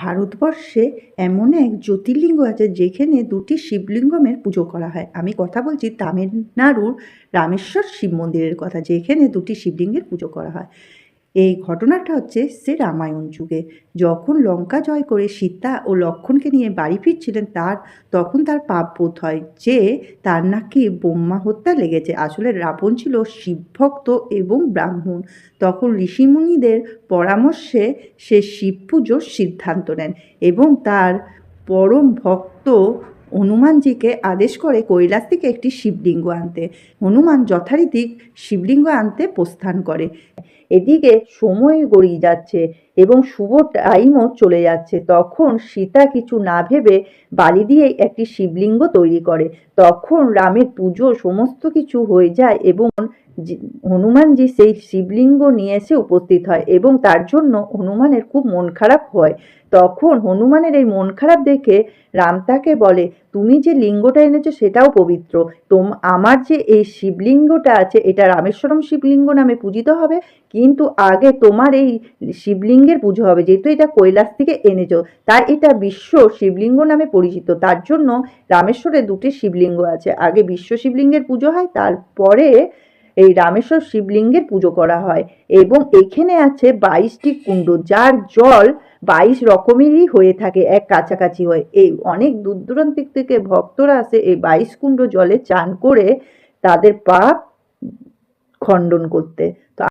ভারতবর্ষে এমন এক জ্যোতির্লিঙ্গ আছে যেখানে দুটি শিবলিঙ্গমের পুজো করা হয়। আমি কথা বলছি তামিলনাড়ুর রামেশ্বর শিব মন্দিরের কথা, যেখানে দুটি শিবলিঙ্গের পুজো করা হয়। এই ঘটনাটা হচ্ছে সে রামায়ণ যুগে, যখন লঙ্কা জয় করে সীতা ও লক্ষ্মণকে নিয়ে বাড়ি ফিরছিলেন তখন তার পাপ বোধ হয় যে তার নাকি ব্রহ্মা হত্যা লেগেছে। আসলে রাবণ ছিল শিবভক্ত এবং ব্রাহ্মণ। তখন ঋষিমুনিদের পরামর্শে সে শিব পুজোর সিদ্ধান্ত নেন এবং তার পরম ভক্ত হনুমানজিকে আদেশ করে কৈলাস থেকে একটি শিবলিঙ্গ আনতে। হনুমান যথারীতি শিবলিঙ্গ আনতে প্রস্থান করে। এদিকে সময় গড়িয়ে যাচ্ছে এবং শুভ টাইমও চলে যাচ্ছে। তখন সীতা কিছু না ভেবে বালি দিয়ে একটি শিবলিঙ্গ তৈরি করে। তখন রামের পুজো সমস্ত কিছু হয়ে যায় এবং হনুমানজি সেই শিবলিঙ্গ নিয়ে এসে উপস্থিত হয় এবং তার জন্য হনুমানের খুব মন খারাপ হয়। তখন হনুমানের এই মন খারাপ দেখে রাম তাকে বলে, তুমি যে লিঙ্গটা এনেছো সেটাও পবিত্র। আমার যে এই শিবলিঙ্গটা আছে এটা রামেশ্বরম শিবলিঙ্গ নামে পূজিত হবে, কিন্তু আগে তোমার এই শিবলিঙ্গের পুজো হবে, যেহেতু এটা কৈলাস থেকে এনেছো তাই এটা বিশ্ব শিবলিঙ্গ নামে পরিচিত। তার জন্য রামেশ্বরে দুটি শিবলিঙ্গ আছে, আগে বিশ্ব শিবলিঙ্গের পুজো হয়, তারপরে এই রামেশ্বর শিবলিঙ্গের পুজো করা হয়। এবং এখানে আছে 22টি কুণ্ড, যার জল 22 রকমেরই হয়ে থাকে, এক কাছাকাছি হয়। এই অনেক দূর দূরান্ত থেকে ভক্তরা আসে এই 22 কুণ্ড জলে চান করে তাদের পাপ খণ্ডন করতে।